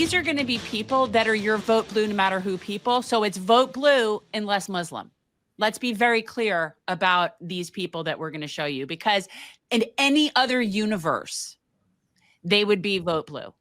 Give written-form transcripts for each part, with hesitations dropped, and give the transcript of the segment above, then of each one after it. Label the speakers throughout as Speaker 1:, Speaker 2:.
Speaker 1: these are going to be people that are your vote blue no matter who people. So it's vote blue unless Muslim. Let's be very clear about these people that we're going to show you, because in any other universe, they would be vote blue.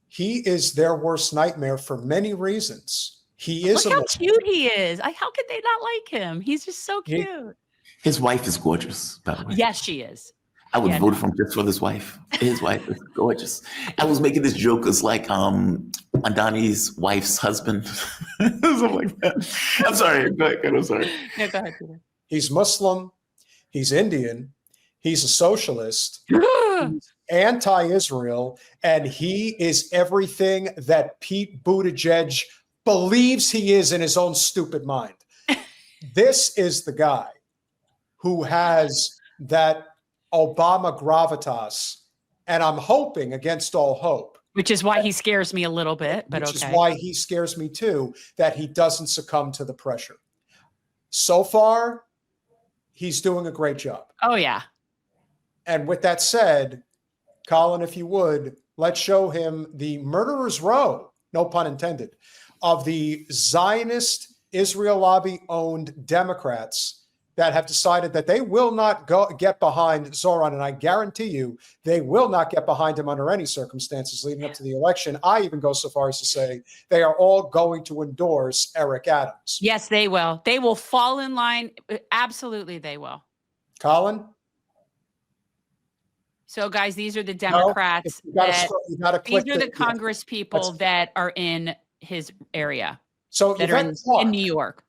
Speaker 2: He is their worst nightmare for many reasons. He is.
Speaker 1: Look how cute he is. How could they not like him? He's just so cute.
Speaker 3: His wife is gorgeous, by the way.
Speaker 1: Yes, she is.
Speaker 3: I would vote for him just for his wife. His wife is gorgeous. I was making this joke as like Mamdani's wife's husband. Something like that. I'm sorry. Go ahead. I'm sorry.
Speaker 1: No, go ahead, Peter.
Speaker 2: He's Muslim. He's Indian. He's a socialist. He's anti-Israel. And he is everything that Pete Buttigieg believes he is in his own stupid mind. This is the guy who has that Obama gravitas, and I'm hoping against all hope.
Speaker 1: Which is why he scares me a little bit, but
Speaker 2: Which is why he scares me too, that he doesn't succumb to the pressure. So far, he's doing a great job.
Speaker 1: Oh, yeah.
Speaker 2: And with that said, Colin, if you would, let's show him the murderer's row, no pun intended, of the Zionist Israel lobby-owned Democrats that have decided that they will not get behind Zohran. And I guarantee you, they will not get behind him under any circumstances leading up to the election. I even go so far as to say they are all going to endorse Eric Adams.
Speaker 1: Yes, they will. They will fall in line. Absolutely, they will.
Speaker 2: Colin?
Speaker 1: So, guys, these are the Democrats. These are the Congress people that are in his area.
Speaker 2: So
Speaker 1: that are in New York.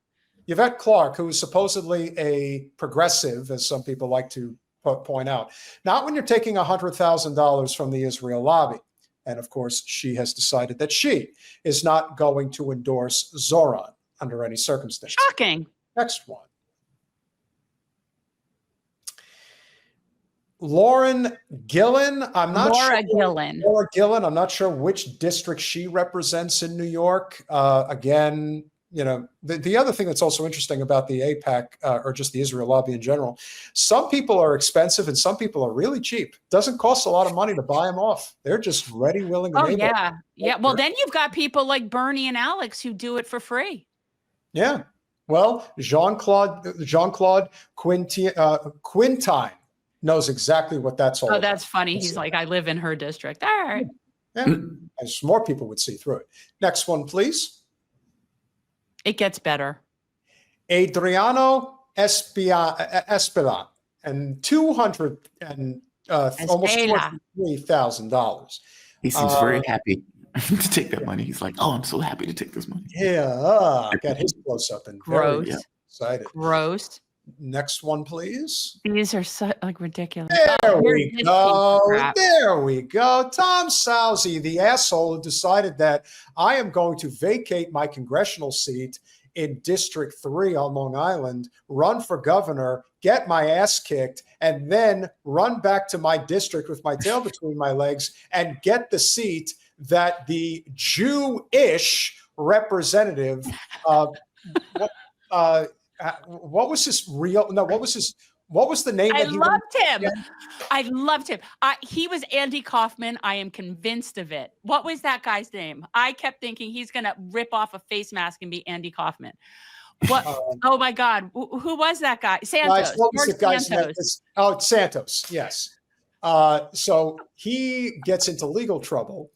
Speaker 2: Yvette Clark, who is supposedly a progressive, as some people like to point out, not when you're taking $100,000 from the Israel lobby. And of course, she has decided that she is not going to endorse Zohran under any circumstance.
Speaker 1: Shocking.
Speaker 2: Next one. Lauren Gillan.
Speaker 1: Laura
Speaker 2: Gillan. I'm not sure which district she represents in New York. Again, you know, the other thing that's also interesting about the AIPAC or just the Israel lobby in general, some people are expensive and some people are really cheap. Doesn't cost a lot of money to buy them off. They're just ready, willing, and able.
Speaker 1: Yeah. Yeah. Well, then you've got people like Bernie and Alex who do it for free.
Speaker 2: Yeah. Well, Jean-Claude Quintine knows exactly what that's all about.
Speaker 1: Oh, that's funny. He's like, I live in her district. All right.
Speaker 2: Yeah. As more people would see through it. Next one, please.
Speaker 1: It gets better.
Speaker 2: Adriano Espan and $200 and almost $43,000.
Speaker 3: He seems very happy to take that money. He's like, "Oh, I'm so happy to take this money."
Speaker 2: Yeah, got his close up and
Speaker 1: gross.
Speaker 2: Very excited.
Speaker 1: Gross.
Speaker 2: Next one, please.
Speaker 1: These are so ridiculous.
Speaker 2: There we go. There we go. Tom Suozzi, the asshole who decided that I am going to vacate my congressional seat in District 3 on Long Island, run for governor, get my ass kicked, and then run back to my district with my tail between my legs and get the seat that the Jewish representative what was his real? No, what was the name?
Speaker 1: I loved him. I loved him. He was Andy Kaufman. I am convinced of it. What was that guy's name? I kept thinking he's going to rip off a face mask and be Andy Kaufman. What? Oh my God. Who was that guy? Santos.
Speaker 2: What was the guy's name? Oh, Santos. Yes. So he gets into legal trouble.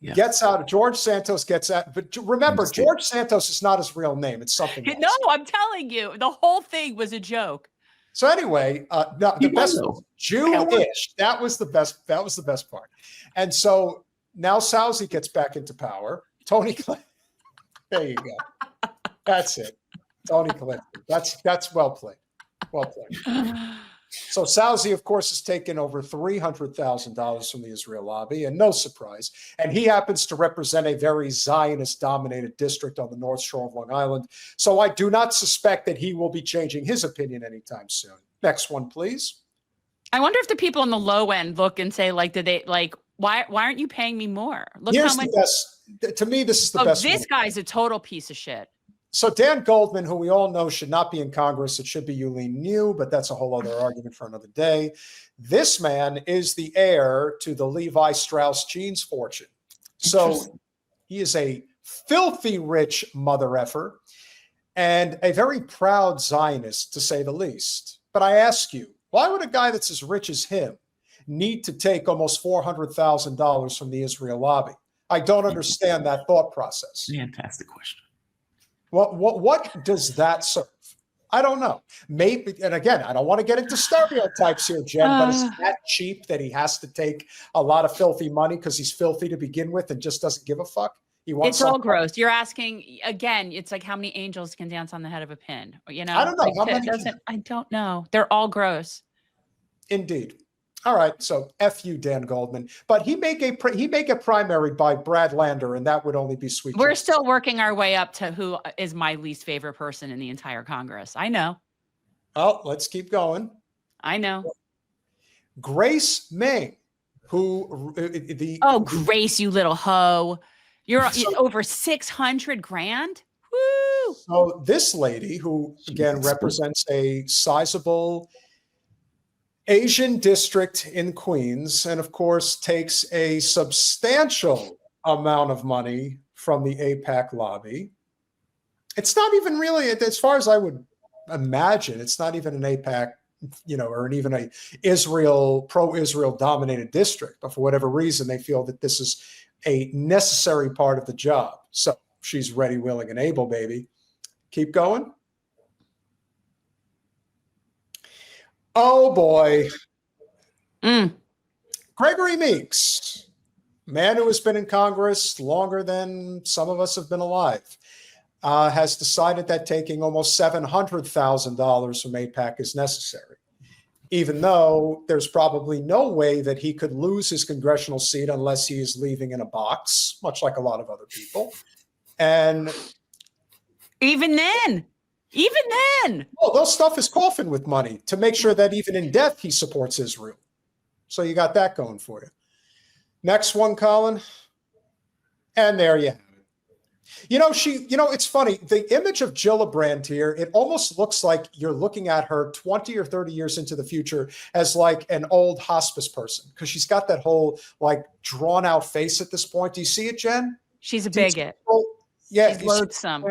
Speaker 2: Yes. Gets out. George Santos gets out. But remember, George Santos is not his real name. It's something else.
Speaker 1: No, I'm telling you, the whole thing was a joke.
Speaker 2: So anyway, the best Jewish. That was the best. That was the best part. And so now Suozzi gets back into power. Tony Clinton. There you go. That's it. Tony Clinton. That's well played. Well played. So Suozzi, of course, has taken over $300,000 from the Israel lobby, and no surprise. And he happens to represent a very Zionist-dominated district on the North Shore of Long Island. So I do not suspect that he will be changing his opinion anytime soon. Next one, please.
Speaker 1: I wonder if the people on the low end look and say, like, did they like, why aren't you paying me more? Look
Speaker 2: Here's
Speaker 1: how much.
Speaker 2: The best. To me, this is the best.
Speaker 1: This guy's a total piece of shit.
Speaker 2: So Dan Goldman, who we all know should not be in Congress, it should be Yulene New, but that's a whole other argument for another day. This man is the heir to the Levi Strauss jeans fortune. So He is a filthy rich mother effer and a very proud Zionist, to say the least. But I ask you, why would a guy that's as rich as him need to take almost $400,000 from the Israel lobby? I don't understand that thought process.
Speaker 3: Fantastic question.
Speaker 2: What does that serve? I don't know. Maybe, and again, I don't want to get into stereotypes here, Jen, but is that cheap that he has to take a lot of filthy money because he's filthy to begin with and just doesn't give a fuck?
Speaker 1: It's all gross. You're asking again. It's like how many angels can dance on the head of a pin? You know,
Speaker 2: I don't know.
Speaker 1: Like,
Speaker 2: how many
Speaker 1: I don't know. They're all gross.
Speaker 2: Indeed. All right. So F you, Dan Goldman. But he may get primary by Brad Lander, and that would only be sweet.
Speaker 1: We're still working our way up to who is my least favorite person in the entire Congress. I know.
Speaker 2: Oh, let's keep going.
Speaker 1: I know.
Speaker 2: Grace Ming, who
Speaker 1: Grace, you little hoe. You're over 600 grand. Woo!
Speaker 2: So this lady, who again represents a sizable Asian district in Queens, and of course takes a substantial amount of money from the AIPAC lobby. It's not even really, as far as I would imagine, it's not even an AIPAC, or even a pro-Israel dominated district. But for whatever reason, they feel that this is a necessary part of the job. So she's ready, willing, and able, baby. Keep going. Oh, boy. Gregory Meeks, man who has been in Congress longer than some of us have been alive, has decided that taking almost $700,000 from AIPAC is necessary, even though there's probably no way that he could lose his congressional seat unless he is leaving in a box, much like a lot of other people. And
Speaker 1: even then,
Speaker 2: well, they'll stuff his coffin with money to make sure that even in death, he supports Israel. So you got that going for you. Next one, Colin. And there you have it. It's funny. The image of Gillibrand here, it almost looks like you're looking at her 20 or 30 years into the future as like an old hospice person, because she's got that whole like drawn out face at this point. Do you see it, Jen?
Speaker 1: She's a bigot.
Speaker 2: Yeah.
Speaker 1: She's loathsome.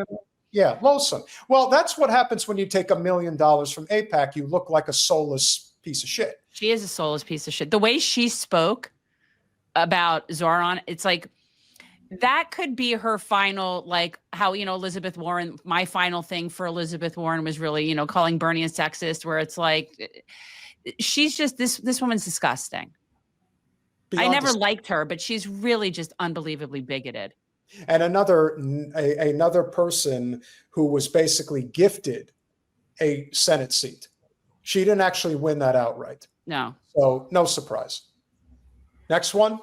Speaker 2: Yeah, loathsome. Well, that's what happens when you take $1 million from AIPAC. You look like a soulless piece of shit.
Speaker 1: She is a soulless piece of shit. The way she spoke about Zohran, it's like that could be her final, like how, Elizabeth Warren, my final thing for Elizabeth Warren was really, calling Bernie a sexist, where it's like, she's just, this woman's disgusting. I never liked her, but she's really just unbelievably bigoted.
Speaker 2: And another person who was basically gifted a Senate seat. She didn't actually win that outright.
Speaker 1: No.
Speaker 2: So no surprise. Next one.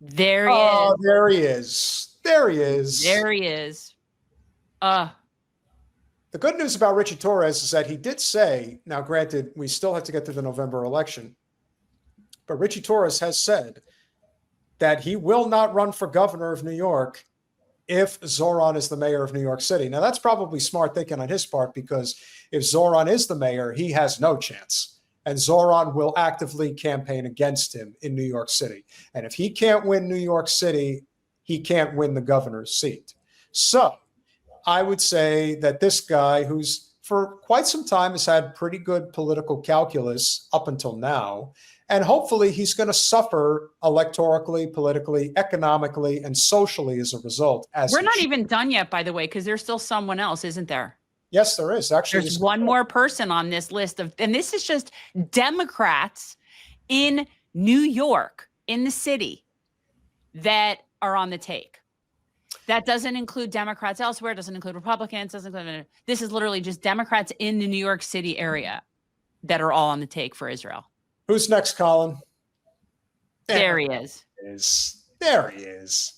Speaker 1: There he is.
Speaker 2: There he is. There he is.
Speaker 1: There he is.
Speaker 2: The good news about Richie Torres is that he did say, now granted, we still have to get to the November election, but Richie Torres has said that he will not run for governor of New York if Zohran is the mayor of New York City. Now, that's probably smart thinking on his part, because if Zohran is the mayor, he has no chance. And Zohran will actively campaign against him in New York City. And if he can't win New York City, he can't win the governor's seat. So I would say that this guy, who's for quite some time has had pretty good political calculus up until now, and hopefully he's going to suffer electorally, politically, economically, and socially as a result.
Speaker 1: We're not even done yet, by the way, because there's still someone else, isn't there?
Speaker 2: Yes, there is. Actually,
Speaker 1: there's one more person on this list and this is just Democrats in New York, in the city, that are on the take. That doesn't include Democrats elsewhere. It doesn't include Republicans. This is literally just Democrats in the New York City area that are all on the take for Israel.
Speaker 2: Who's next, Colin?
Speaker 1: There he is.
Speaker 2: There he is.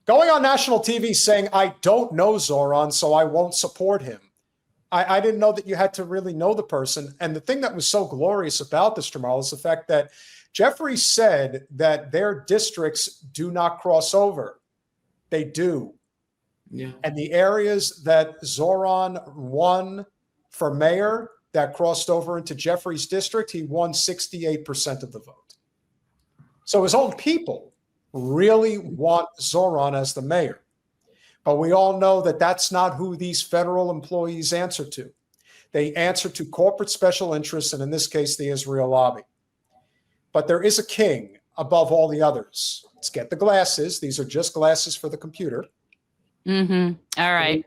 Speaker 2: Going on national TV saying, I don't know Zohran, so I won't support him. I didn't know that you had to really know the person. And the thing that was so glorious about this, Jamarl, is the fact that Jeffrey said that their districts do not cross over. They do.
Speaker 3: Yeah.
Speaker 2: And the areas that Zohran won for mayor that crossed over into Jeffrey's district, he won 68% of the vote. So his own people really want Zohran as the mayor. But we all know that that's not who these federal employees answer to. They answer to corporate special interests, and in this case, the Israel lobby. But there is a king above all the others. Let's get the glasses. These are just glasses for the computer.
Speaker 1: Mm-hmm. All right.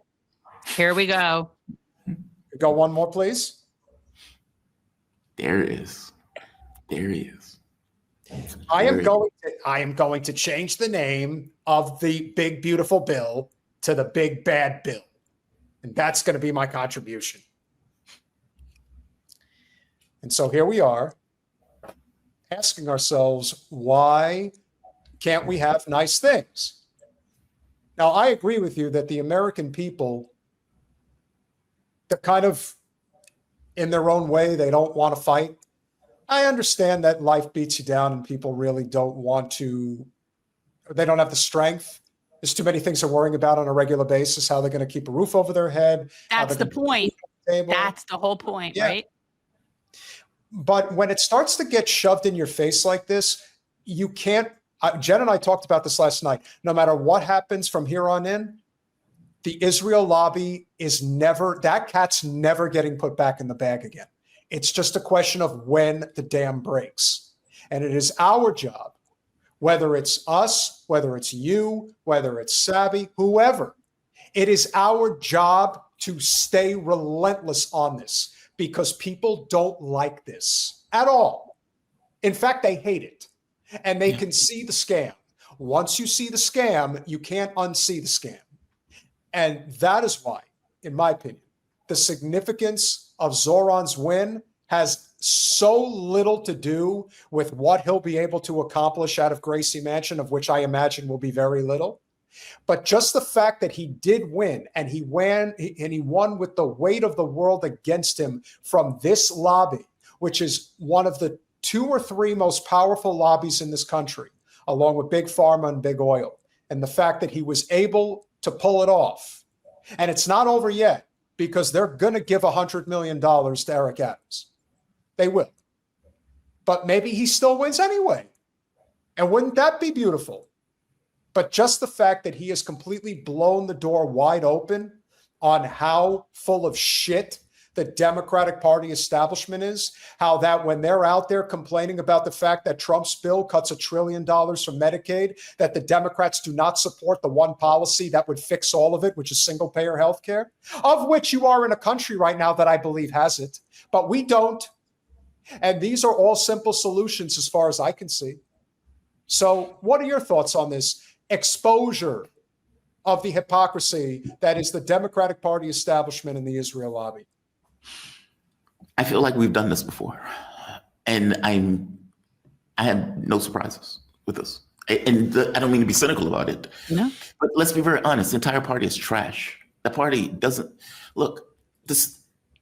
Speaker 1: Here we go.
Speaker 2: Go one more, please.
Speaker 3: There it is. There he is.
Speaker 2: I am going to change the name of the big, beautiful bill to the big, bad bill. And that's going to be my contribution. And so here we are asking ourselves, why can't we have nice things? Now, I agree with you that the American people, they're kind of in their own way. They don't want to fight. I understand that life beats you down and people really don't want to, they don't have the strength. There's too many things they're worrying about on a regular basis, how they're going to keep a roof over their head.
Speaker 1: That's the point. That's the whole point, right?
Speaker 2: But when it starts to get shoved in your face like this, you can't, Jen and I talked about this last night. No matter what happens from here on in, the Israel lobby is never, that cat's never getting put back in the bag again. It's just a question of when the dam breaks. And it is our job, whether it's us, whether it's you, whether it's Sabby, whoever, it is our job to stay relentless on this because people don't like this at all. In fact, they hate it. And they can see the scam. Once you see the scam, you can't unsee the scam. And that is why, in my opinion, the significance of Zohran's win has so little to do with what he'll be able to accomplish out of Gracie Mansion, of which I imagine will be very little. But just the fact that he did win, and he won with the weight of the world against him from this lobby, which is one of the 2 or 3 most powerful lobbies in this country, along with Big Pharma and Big Oil. And the fact that he was able to pull it off. And it's not over yet because they're going to give $100 million to Eric Adams. They will. But maybe he still wins anyway. And wouldn't that be beautiful? But just the fact that he has completely blown the door wide open on how full of shit the Democratic Party establishment is, how that when they're out there complaining about the fact that Trump's bill cuts $1 trillion from Medicaid, that the Democrats do not support the one policy that would fix all of it, which is single-payer health care, of which you are in a country right now that I believe has it, but we don't. And these are all simple solutions as far as I can see. So what are your thoughts on this exposure of the hypocrisy that is the Democratic Party establishment and the Israel lobby?
Speaker 3: I feel like we've done this before, and I have no surprises with this. And I don't mean to be cynical about it,
Speaker 1: no.
Speaker 3: But let's be very honest. The entire party is trash. The party doesn't look this.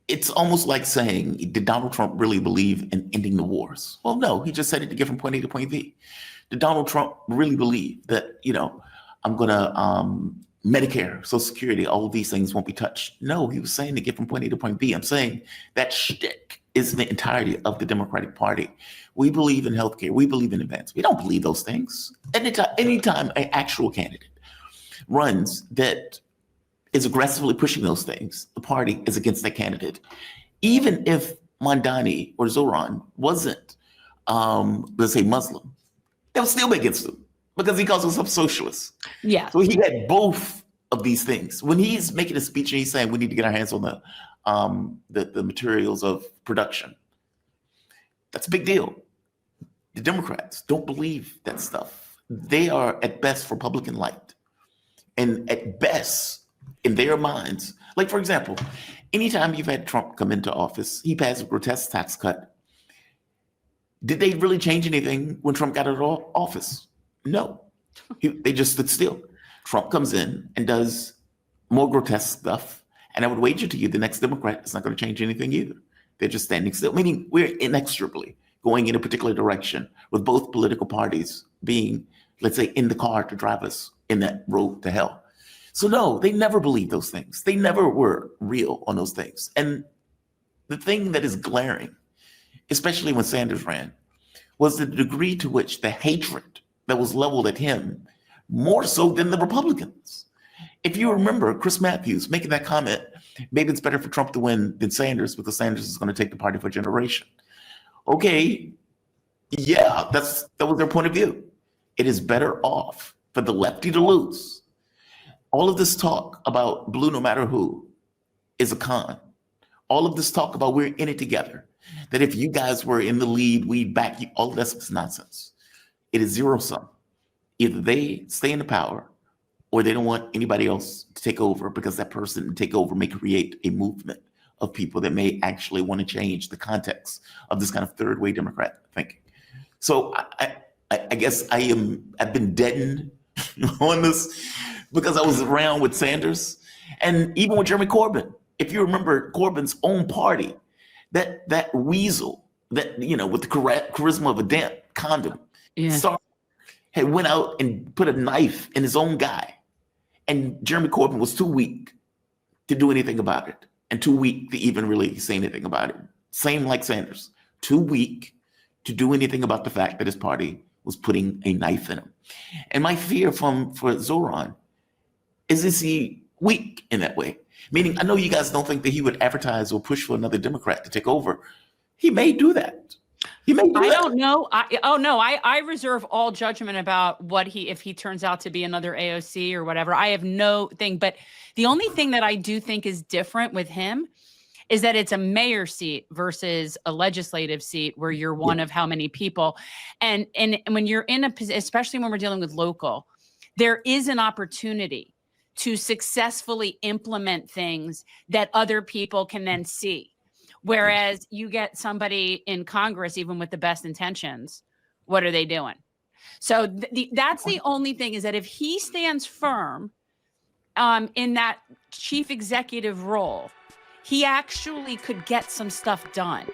Speaker 3: It's almost like saying, did Donald Trump really believe in ending the wars? Well, no, he just said it to get from point A to point B. Did Donald Trump really believe that, I'm going to Medicare, Social Security, all of these things won't be touched? No, he was saying to get from point A to point B. I'm saying that shtick is the entirety of the Democratic Party. We believe in healthcare. We believe in advance. We don't believe those things. Anytime an actual candidate runs that is aggressively pushing those things, the party is against that candidate. Even if Mamdani or Zohran wasn't, let's say, Muslim, they would still be against him because he calls himself socialist.
Speaker 1: Yeah.
Speaker 3: So he had both of these things. When he's making a speech and he's saying we need to get our hands on the materials of production, that's a big deal. The Democrats don't believe that stuff. They are at best Republican light, and at best, in their minds, like for example, anytime you've had Trump come into office, he passed a grotesque tax cut. Did they really change anything when Trump got out of office? No, they just stood still. Trump comes in and does more grotesque stuff, and I would wager to you the next Democrat is not going to change anything either. They're just standing still, meaning we're inexorably going in a particular direction with both political parties being, let's say, in the car to drive us in that road to hell. So no, they never believed those things. They never were real on those things. And the thing that is glaring, especially when Sanders ran, was the degree to which the hatred that was leveled at him more so than the Republicans. If you remember Chris Matthews making that comment, maybe it's better for Trump to win than Sanders because Sanders is going to take the party for a generation. Okay, yeah, that was their point of view. It is better off for the lefty to lose. All of this talk about blue no matter who is a con. All of this talk about we're in it together, that if you guys were in the lead, we'd back you, all of that's nonsense. It is zero sum. Either they stay in the power or they don't want anybody else to take over because that person to take over may create a movement of people that may actually want to change the context of this kind of third way Democrat thinking. So I guess I've been deadened on this because I was around with Sanders and even with Jeremy Corbyn. If you remember Corbyn's own party, that weasel, that, with the charisma of a damn condom, had went out and put a knife in his own guy. And Jeremy Corbyn was too weak to do anything about it and too weak to even really say anything about it. Same like Sanders, too weak to do anything about the fact that his party was putting a knife in him. And my fear for Zohran is he weak in that way? Meaning, I know you guys don't think that he would advertise or push for another Democrat to take over. He may do that. He may do that.
Speaker 1: I don't know. I reserve all judgment about if he turns out to be another AOC or whatever. I have no thing. But the only thing that I do think is different with him is that it's a mayor seat versus a legislative seat where you're one of how many people. And when you're in a position, especially when we're dealing with local, there is an opportunity to successfully implement things that other people can then see. Whereas you get somebody in Congress, even with the best intentions, what are they doing? So that's the only thing, is that if he stands firm in that chief executive role, he actually could get some stuff done.